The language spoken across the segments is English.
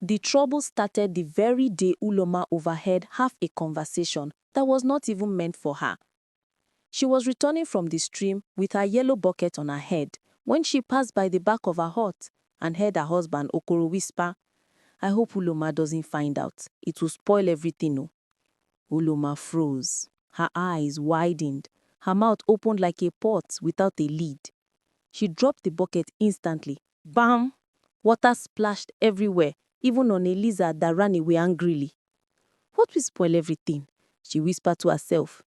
The trouble started the very day Uloma overheard half a conversation that was not even meant for her. She was returning from the stream with her yellow bucket on her head when she passed by the back of her hut and heard her husband Okoro whisper, "I hope Uloma doesn't find out. It will spoil everything." No. Uloma froze. Her eyes widened. Her mouth opened like a pot without a lid. She dropped the bucket instantly. Bam! Water splashed everywhere, even on a lizard that ran away angrily. "What will spoil everything?" she whispered to herself.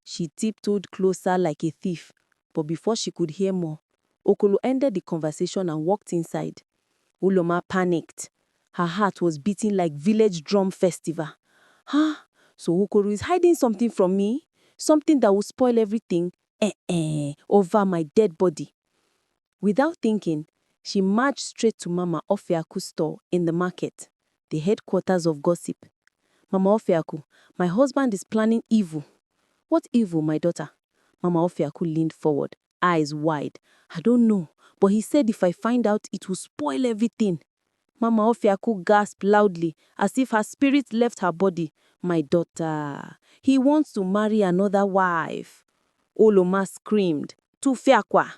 She tiptoed closer like a thief, but before she could hear more, Okolo ended the conversation and walked inside. Uloma panicked. Her heart was beating like village drum festival. So Okoro is hiding something from me? Something that will spoil everything? Over my dead body. Without thinking, she marched straight to Mama Ofiaku's store in the market, the headquarters of gossip. "Mama Ofiaku, my husband is planning evil." "What evil, my daughter?" Mama Ofiaku leaned forward, eyes wide. "I don't know, but he said if I find out, it will spoil everything." Mama Ofiaku gasped loudly, as if her spirit left her body. "My daughter, he wants to marry another wife." Uloma screamed, "Tufiakwa!"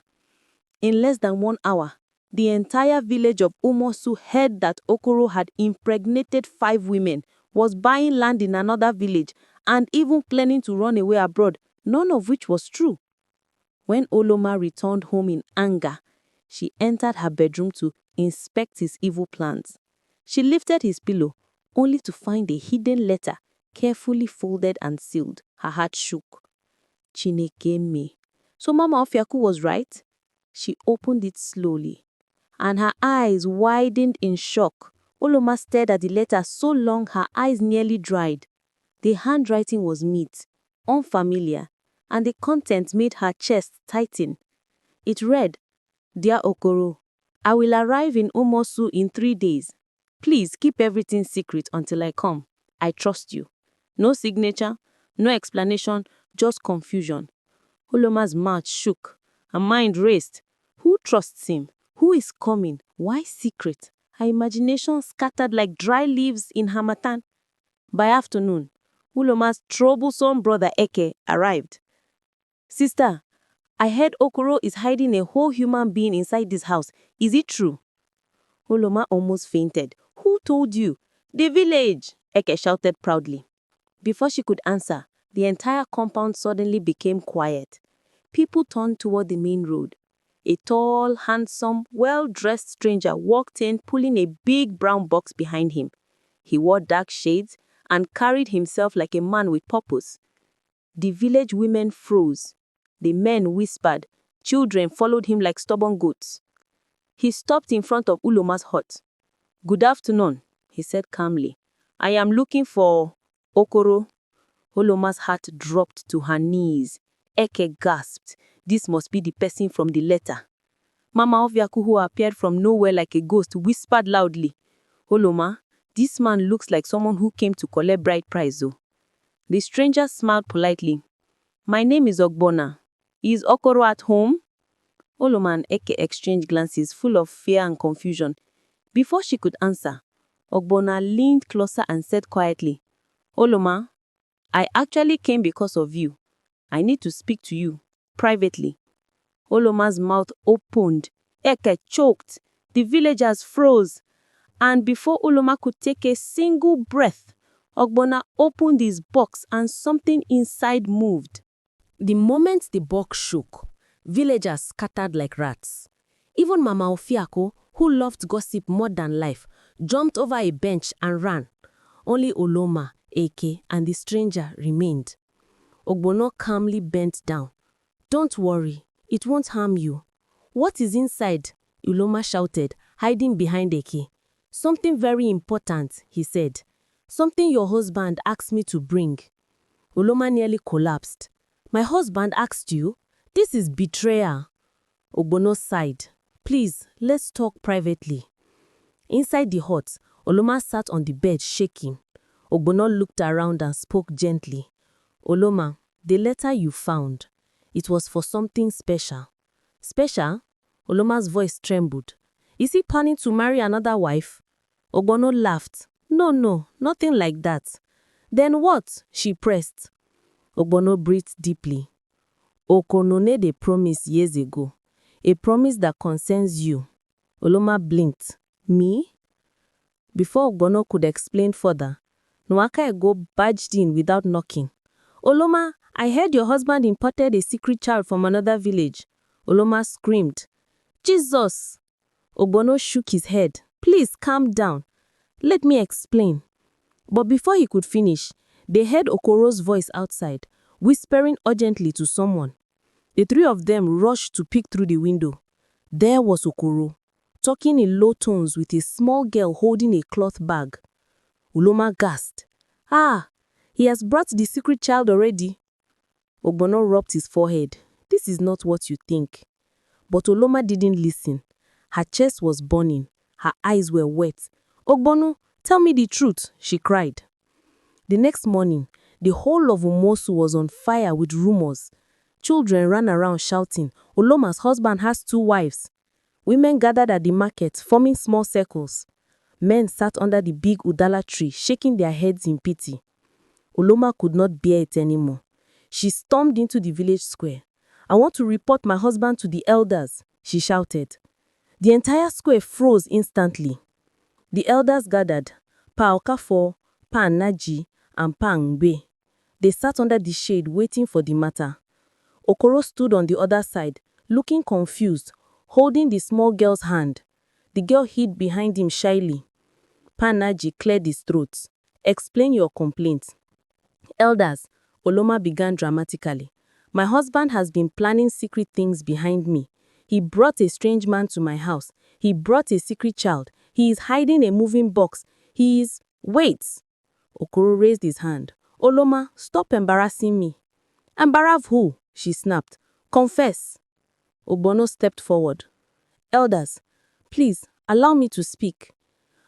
In less than 1 hour, the entire village of Umosu heard that Okoro had impregnated 5 women, was buying land in another village, and even planning to run away abroad, none of which was true. When Uloma returned home in anger, she entered her bedroom to inspect his evil plans. She lifted his pillow, only to find a hidden letter, carefully folded and sealed. Her heart shook. Chineke me. So Mama Ofiaku was right? She opened it slowly, and her eyes widened in shock. Uloma stared at the letter so long her eyes nearly dried. The handwriting was neat, unfamiliar, and the content made her chest tighten. It read, "Dear Okoro, I will arrive in Umosu in 3 days. Please keep everything secret until I come. I trust you." No signature, no explanation, just confusion. Uloma's mouth shook. Her mind raced. Who trusts him? Who is coming? Why secret? Her imagination scattered like dry leaves in harmattan. By afternoon, Uloma's troublesome brother Eke arrived. "Sister, I heard Okoro is hiding a whole human being inside this house. Is it true?" Uloma almost fainted. "Who told you?" "The village," Eke shouted proudly. Before she could answer, the entire compound suddenly became quiet. People turned toward the main road. A tall, handsome, well-dressed stranger walked in, pulling a big brown box behind him. He wore dark shades and carried himself like a man with purpose. The village women froze. The men whispered. Children followed him like stubborn goats. He stopped in front of Uloma's hut. "Good afternoon," he said calmly. "I am looking for Okoro." Uloma's heart dropped to her knees. Eke gasped. This must be the person from the letter. Mama Ofiaku, who appeared from nowhere like a ghost, whispered loudly, "Uloma, this man looks like someone who came to collect bride price, though." The stranger smiled politely. "My name is Ogbona. Is Okoro at home?" Uloma and Eke exchanged glances full of fear and confusion. Before she could answer, Ogbona leaned closer and said quietly, "Uloma, I actually came because of you. I need to speak to you, privately." Uloma's mouth opened. Eke choked. The villagers froze. And before Uloma could take a single breath, Ogbona opened his box and something inside moved. The moment the box shook, villagers scattered like rats. Even Mama Ofiako, who loved gossip more than life, jumped over a bench and ran. Only Uloma, Eke, and the stranger remained. Ogbona calmly bent down. "Don't worry, it won't harm you." "What is inside?" Uloma shouted, hiding behind Eke. "Something very important," he said. "Something your husband asked me to bring." Uloma nearly collapsed. "My husband asked you? This is betrayal." Ogbono sighed. "Please, let's talk privately." Inside the hut, Uloma sat on the bed shaking. Ogbono looked around and spoke gently. "Uloma, the letter you found, it was for something special." "Special?" Uloma's voice trembled. "Is he planning to marry another wife?" Ogbono laughed. No, no, nothing like that. Then what? She pressed. Ogbono breathed deeply. Okono made a promise years ago. A promise that concerns you. Uloma blinked. Me? Before Ogbono could explain further, Nwaka Ego barged in without knocking. Uloma, I heard your husband imported a secret child from another village. Uloma screamed. Jesus! Ogbono shook his head. Please calm down. Let me explain. But before he could finish, they heard Okoro's voice outside, whispering urgently to someone. The three of them rushed to peek through the window. There was Okoro, talking in low tones with a small girl holding a cloth bag. Uloma gasped. Ah, he has brought the secret child already. Ogbono rubbed his forehead. This is not what you think. But Uloma didn't listen. Her chest was burning. Her eyes were wet. Ogbono, tell me the truth, she cried. The next morning, the whole of Umosu was on fire with rumors. Children ran around shouting, Uloma's husband has 2 wives. Women gathered at the market, forming small circles. Men sat under the big Udala tree, shaking their heads in pity. Uloma could not bear it anymore. She stormed into the village square. I want to report my husband to the elders, she shouted. The entire square froze instantly. The elders gathered, Pa Okafo, Pa Naji, and Pa Ngbe. They sat under the shade waiting for the matter. Okoro stood on the other side, looking confused, holding the small girl's hand. The girl hid behind him shyly. Pa Naji cleared his throat. Explain your complaint. Elders, Uloma began dramatically. My husband has been planning secret things behind me. He brought a strange man to my house. He brought a secret child. He is hiding a moving box. He is... Wait! Okoro raised his hand. Uloma, stop embarrassing me. Embarrass who? She snapped. Confess. Ogbono stepped forward. Elders, please, allow me to speak.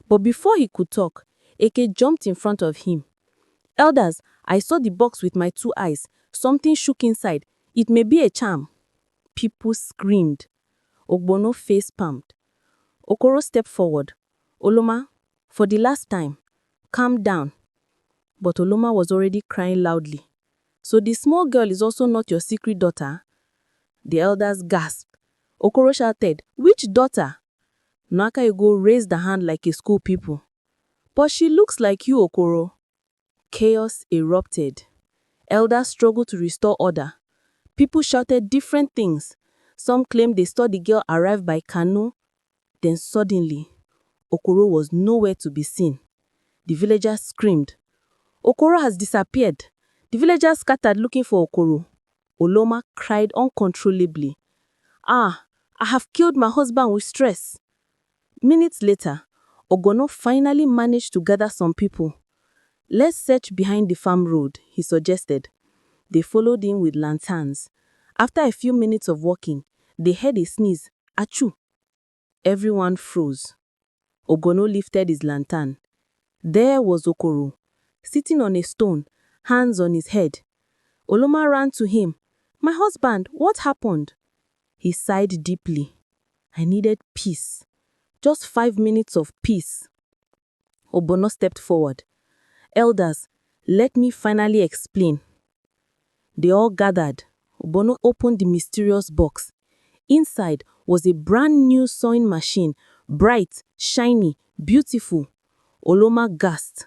But before he could talk, Eke jumped in front of him. Elders, I saw the box with my 2 eyes. Something shook inside. It may be a charm. People screamed. Ogbono face palmed. Okoro stepped forward. Uloma, for the last time, calm down. But Uloma was already crying loudly. So the small girl is also not your secret daughter? The elders gasped. Okoro shouted, which daughter? Nwaka Ego raised a hand like a school pupil. But she looks like you, Okoro. Chaos erupted. Elders struggled to restore order. People shouted different things. Some claimed they saw the girl arrive by canoe. Then suddenly, Okoro was nowhere to be seen. The villagers screamed. Okoro has disappeared. The villagers scattered looking for Okoro. Uloma cried uncontrollably. Ah, I have killed my husband with stress. Minutes later, Ogbono finally managed to gather some people. Let's search behind the farm road, he suggested. They followed him with lanterns. After a few minutes of walking, they heard a sneeze. Achoo! Everyone froze. Ogbono lifted his lantern. There was Okoro, sitting on a stone, hands on his head. Uloma ran to him. My husband, what happened? He sighed deeply. I needed peace. Just 5 minutes of peace. Ogbono stepped forward. Elders, let me finally explain. They all gathered. Ogbono opened the mysterious box. Inside was a brand new sewing machine, bright, shiny, beautiful. Uloma gasped.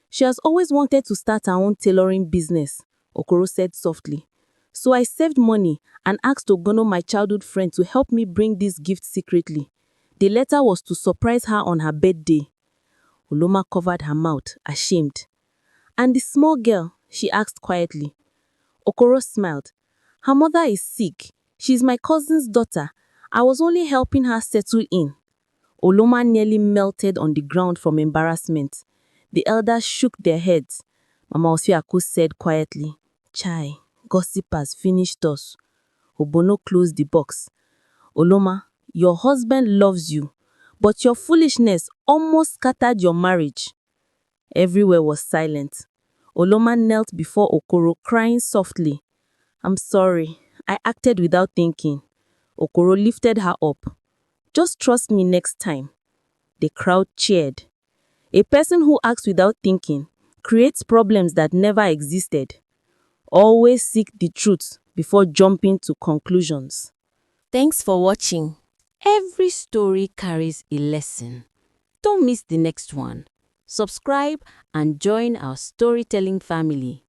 She has always wanted to start her own tailoring business, Okoro said softly. So I saved money and asked Ogbono, my childhood friend, to help me bring this gift secretly. The letter was to surprise her on her birthday. Uloma covered her mouth, ashamed. And the small girl, she asked quietly. Okoro smiled. Her mother is sick. She's my cousin's daughter. I was only helping her settle in. Uloma nearly melted on the ground from embarrassment. The elders shook their heads. Mama Osiaku said quietly, Chai, gossip has finished us. Ogbono closed the box. Uloma, your husband loves you, but your foolishness almost scattered your marriage. Everywhere was silent. Uloma knelt before Okoro, crying softly. I'm sorry, I acted without thinking. Okoro lifted her up. Just trust me next time. The crowd cheered. A person who acts without thinking creates problems that never existed. Always seek the truth before jumping to conclusions. Thanks for watching. Every story carries a lesson. Don't miss the next one. Subscribe and join our storytelling family.